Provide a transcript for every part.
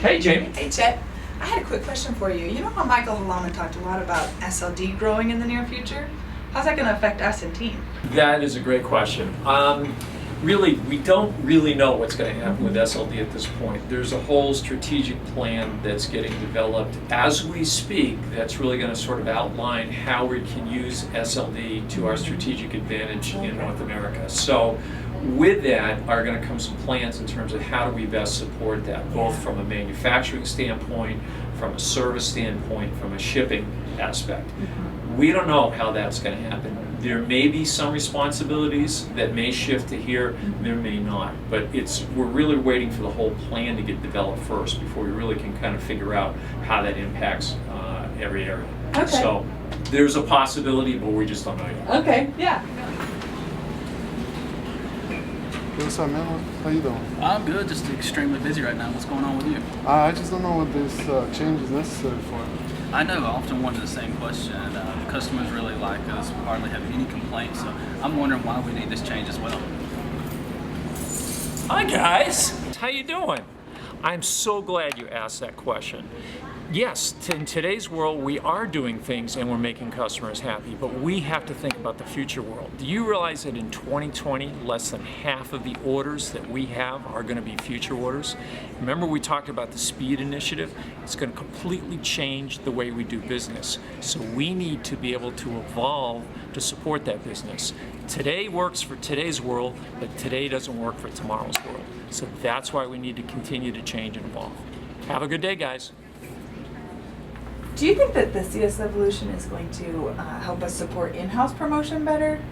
Hey, Jamie. Hey, Chet. I had a quick question for you. You know how Michael Halaman talked a lot about SLD growing in the near future? How's that going to affect us and team? That is a great question. Really, we don't really know what's going to happen with SLD at this point. There's a whole strategic plan that's getting developed as we speak that's really going to sort of outline how we can use SLD to our strategic advantage in North America. So with that are going to come some plans in terms of how do we best support that, both from a manufacturing standpoint, from a service standpoint, from a shipping aspect. We don't know how that's going to happen. There may be some responsibilities that may shift to here, there may not. But we're really waiting for the whole plan to get developed first before we really can kind of figure out how that impacts every area. Okay. So there's a possibility, but we just don't know yet. Okay, yeah. What's up, man? How you doing? I'm good, just extremely busy right now. What's going on with you? I just don't know what this change is necessary for. I know, I often wonder the same question. The customers really like us, we hardly have any complaints, so I'm wondering why we need this change as well. Hi guys, how you doing? I'm so glad you asked that question. Yes, in today's world we are doing things and we're making customers happy, but we have to think about the future world. Do you realize that in 2020, less than half of the orders that we have are going to be future orders? Remember we talked about the speed initiative? It's going to completely change the way we do business. So we need to be able to evolve to support that business. Today works for today's world, but today doesn't work for tomorrow's world. So that's why we need to continue to change and evolve. Have a good day, guys. Do you think that the CS Evolution is going to help us support in-house promotion better?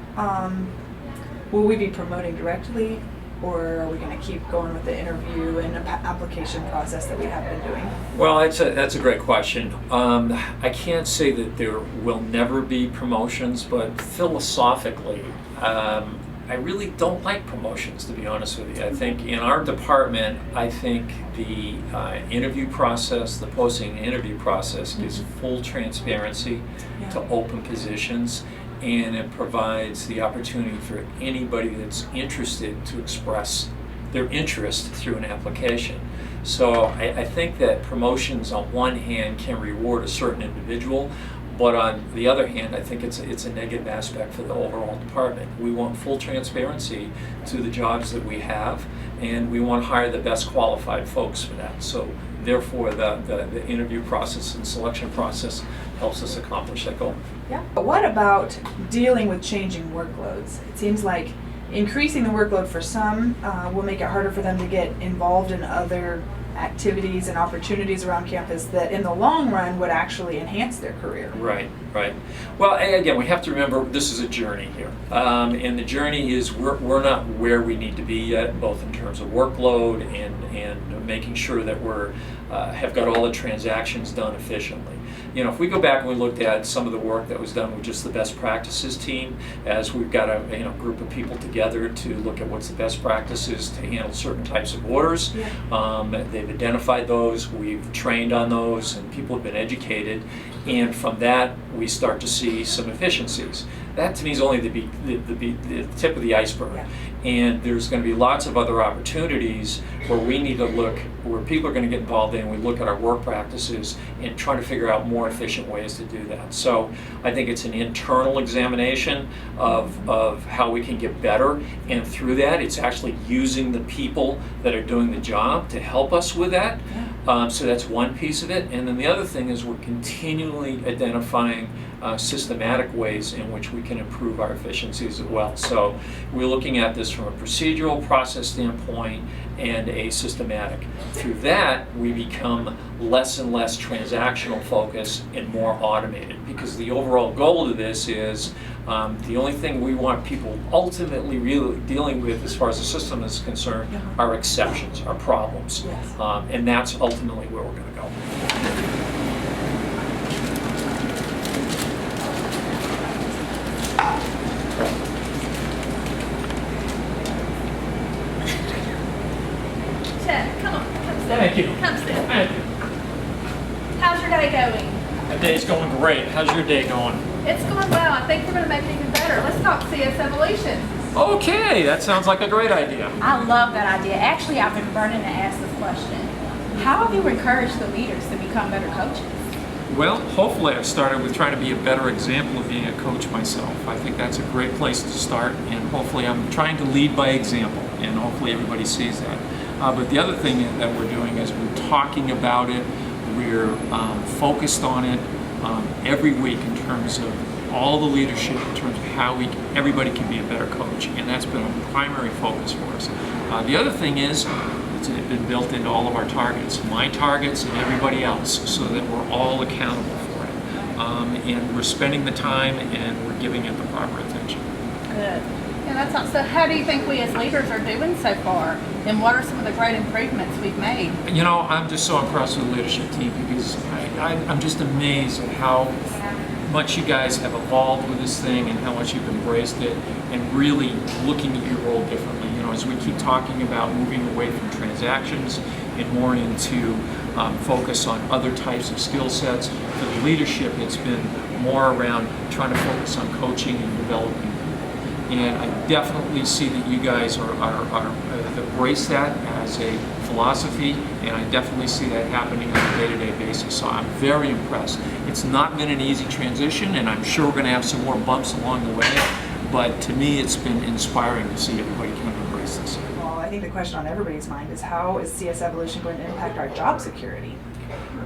Will we be promoting directly, or are we going to keep going with the interview and application process that we have been doing? Well, that's a great question. I can't say that there will never be promotions, but philosophically, I really don't like promotions, to be honest with you. I think in our department, I think the interview process, the posting and interview process gives full transparency to open positions, and it provides the opportunity for anybody that's interested to express their interest through an application. So I think that promotions on one hand can reward a certain individual, but on the other hand, I think it's a negative aspect for the overall department. We want full transparency to the jobs that we have, and we want to hire the best qualified folks for that. So therefore, the interview process and selection process helps us accomplish that goal. Yeah. But what about dealing with changing workloads? It seems like increasing the workload for some will make it harder for them to get involved in other activities and opportunities around campus that in the long run would actually enhance their career. Right. Well, again, we have to remember this is a journey here. And the journey is we're not where we need to be yet, both in terms of workload and making sure that we're have got all the transactions done efficiently. You know, if we go back and we looked at some of the work that was done with just the best practices team, as we've got a group of people together to look at what's the best practices to handle certain types of orders. They've identified those, we've trained on those, and people have been educated, and from that we start to see some efficiencies. That to me is only the tip of the iceberg. And there's going to be lots of other opportunities where we need to look, where people are going to get involved in, we look at our work practices and try to figure out more efficient ways to do that. So I think it's an internal examination of how we can get better, and through that it's actually using the people that are doing the job to help us with that. So that's one piece of it. And then the other thing is we're continually identifying systematic ways in which we can improve our efficiencies as well. So we're looking at this from a procedural process standpoint and a systematic. Through that, we become less and less transactional focused and more automated, because the overall goal of this is the only thing we want people ultimately really dealing with as far as the system is concerned are exceptions, are problems. And that's ultimately where we're going to go. Chet, come sit. Thank you. Come sit. Thank you. How's your day going? The day's going great. How's your day going? It's going well. I think we're going to make it even better. Let's talk CS Evolution. Okay, that sounds like a great idea. I love that idea. Actually, I've been burning to ask this question. How have you encouraged the leaders to become better coaches? Well, hopefully I've started with trying to be a better example of being a coach myself. I think that's a great place to start, and hopefully I'm trying to lead by example, and hopefully everybody sees that. But the other thing that we're doing is we're talking about it, we're focused on it every week in terms of all the leadership, in terms of how everybody can be a better coach, and that's been a primary focus for us. The other thing is, it's been built into all of our targets, my targets and everybody else, so that we're all accountable for it. And we're spending the time and we're giving it the proper attention. Good. Yeah, that's not, so how do you think we as leaders are doing so far? And what are some of the great improvements we've made? You know, I'm just so impressed with the leadership team because I'm just amazed at how much you guys have evolved with this thing and how much you've embraced it and really looking at your role differently. You know, as we keep talking about moving away from transactions and more into focus on other types of skill sets. For the leadership, it's been more around trying to focus on coaching and developing people. And I definitely see that you guys have embraced that as a philosophy, and I definitely see that happening on a day-to-day basis. So I'm very impressed. It's not been an easy transition, and I'm sure we're going to have some more bumps along the way. But to me, it's been inspiring to see everybody kind of embrace this. Well, I think the question on everybody's mind is how is CS Evolution going to impact our job security?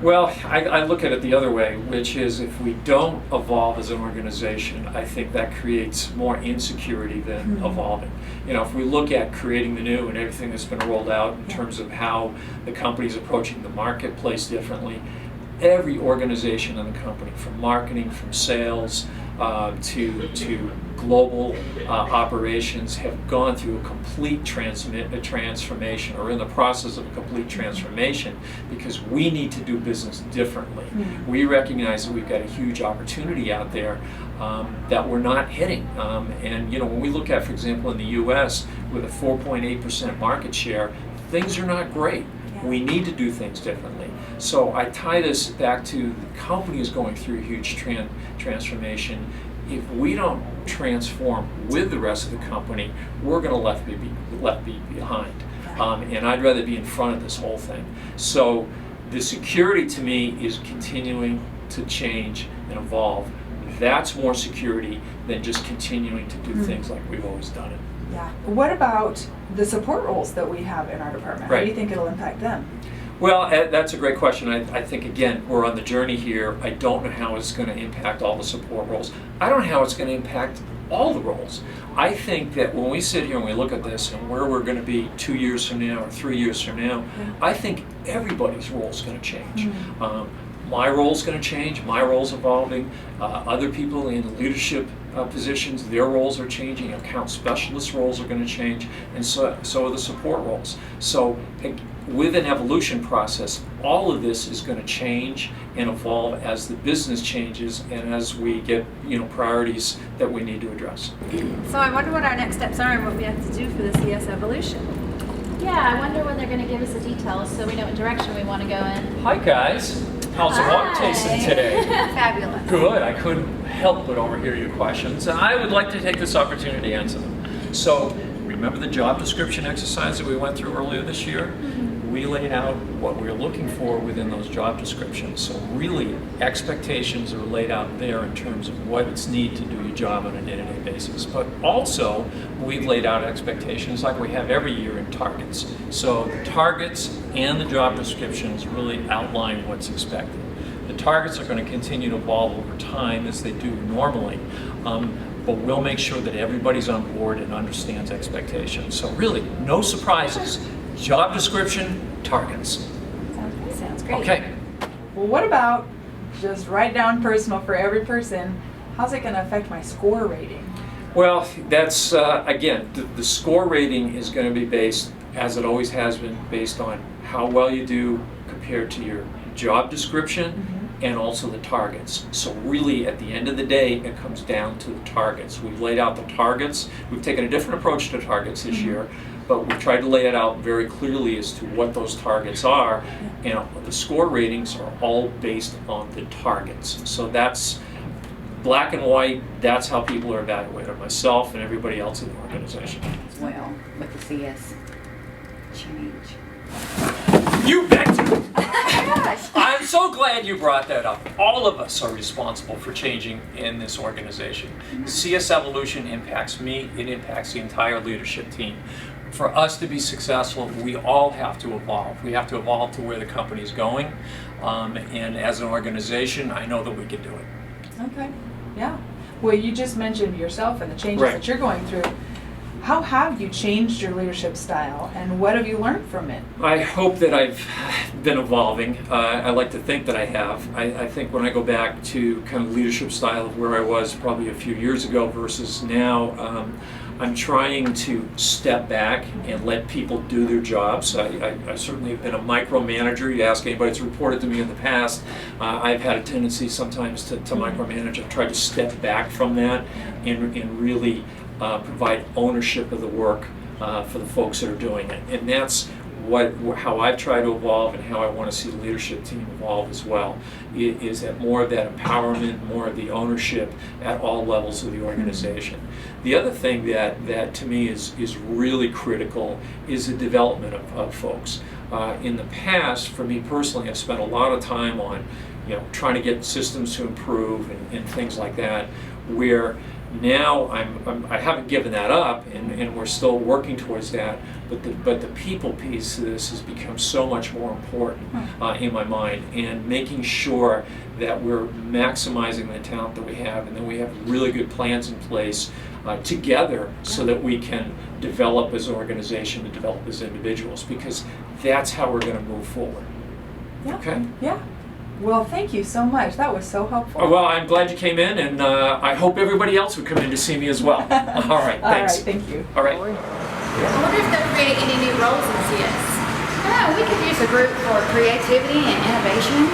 Well, I look at it the other way, which is if we don't evolve as an organization, I think that creates more insecurity than evolving. You know, if we look at creating the new and everything that's been rolled out in terms of how the company's approaching the marketplace differently, every organization in the company, from marketing, from sales, to global operations, have gone through a complete transformation, or in the process of a complete transformation, because we need to do business differently. We recognize that we've got a huge opportunity out there that we're not hitting. And you know, when we look at, for example, in the U.S. with a 4.8% market share, things are not great. We need to do things differently. So I tie this back to the company is going through a huge transformation. If we don't transform with the rest of the company, we're going to left behind. And I'd rather be in front of this whole thing. So the security to me is continuing to change and evolve. That's more security than just continuing to do things like we've always done it. Yeah. What about the support roles that we have in our department? How do you think it'll impact them? Well, that's a great question. I think, again, we're on the journey here. I don't know how it's going to impact all the support roles. I don't know how it's going to impact all the roles. I think that when we sit here and we look at this and where we're going to be 2 years from now or 3 years from now, I think everybody's role is going to change. My role's going to change. My role's evolving. Other people in the leadership positions, their roles are changing. Account specialist roles are going to change, and so are the support roles. So with an evolution process, all of this is going to change and evolve as the business changes and as we get, you know, priorities that we need to address. So I wonder what our next steps are and what we have to do for the CS Evolution. Yeah, I wonder when they're going to give us the details so we know what direction we want to go in. Hi guys, how's the walk tasting today? Fabulous. Good. I couldn't help but overhear your questions, and I would like to take this opportunity to answer them. So, remember the job description exercise that we went through earlier this year? We laid out what we're looking for within those job descriptions. So really, expectations are laid out there in terms of what it's need to do your job on a day-to-day basis. But also, we've laid out expectations like we have every year in targets. So the targets and the job descriptions really outline what's expected. The targets are going to continue to evolve over time as they do normally, but we'll make sure that everybody's on board and understands expectations. So really, no surprises. Job description, targets. Sounds great. Okay. Well, what about just write down personal for every person? How's it going to affect my score rating? Well, that's, again, the score rating is going to be based, as it always has been, based on how well you do compared to your job description and also the targets. So really, at the end of the day, it comes down to the targets. We've laid out the targets. We've taken a different approach to targets this year, but we've tried to lay it out very clearly as to what those targets are. And the score ratings are all based on the targets. So that's black and white. That's how people are evaluated, myself and everybody else in the organization. Well, with the CS change. You betcha. I'm so glad you brought that up. All of us are responsible for changing in this organization. CS Evolution impacts me, it impacts the entire leadership team. For us to be successful, we all have to evolve. We have to evolve to where the company's going. And as an organization, I know that we can do it. Okay, yeah. Well, you just mentioned yourself and the changes Right. that you're going through. How have you changed your leadership style, and what have you learned from it? I hope that I've been evolving. I like to think that I have. I think when I go back to kind of leadership style of where I was probably a few years ago versus now, I'm trying to step back and let people do their jobs. I certainly have been a micromanager. You ask anybody that's reported to me in the past, I've had a tendency sometimes to micromanage. I've tried to step back from that and really provide ownership of the work for the folks that are doing it. And that's how I've tried to evolve and how I want to see the leadership team evolve as well, is that more of that empowerment, more of the ownership at all levels of the organization. The other thing that to me is really critical is the development of folks. In the past, for me personally, I've spent a lot of time on trying to get systems to improve and things like that, where now I haven't given that up, and we're still working towards that. But the people piece of this has become so much more important in my mind, and making sure that we're maximizing the talent that we have, and that we have really good plans in place together, so that we can develop as an organization and develop as individuals, because that's how we're going to move forward. Yeah. Okay. Yeah. Well, thank you so much. That was so helpful. Well, I'm glad you came in, and I hope everybody else would come in to see me as well. All right, All right, thanks. thank you. All right. I wonder if they're creating any new roles in CS. We could use a group for creativity and innovation.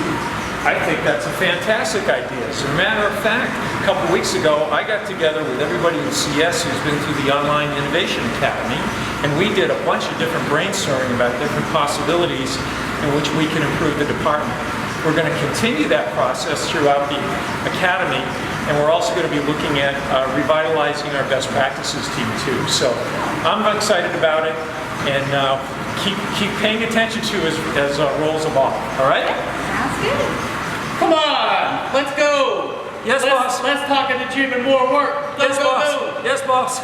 I think that's a fantastic idea. As a matter of fact, a couple weeks ago, I got together with everybody in CS who's been through the Online Innovation Academy, and we did a bunch of different brainstorming about different possibilities in which we can improve the department. We're going to continue that process throughout the academy, and we're also going to be looking at revitalizing our best practices team too. So I'm excited about it, and keep paying attention to as roles evolve. All right? Sounds good. Come on, let's go. Yes, boss. Let's talk and achieving more work. Let's Yes, go. boss. Yes, boss.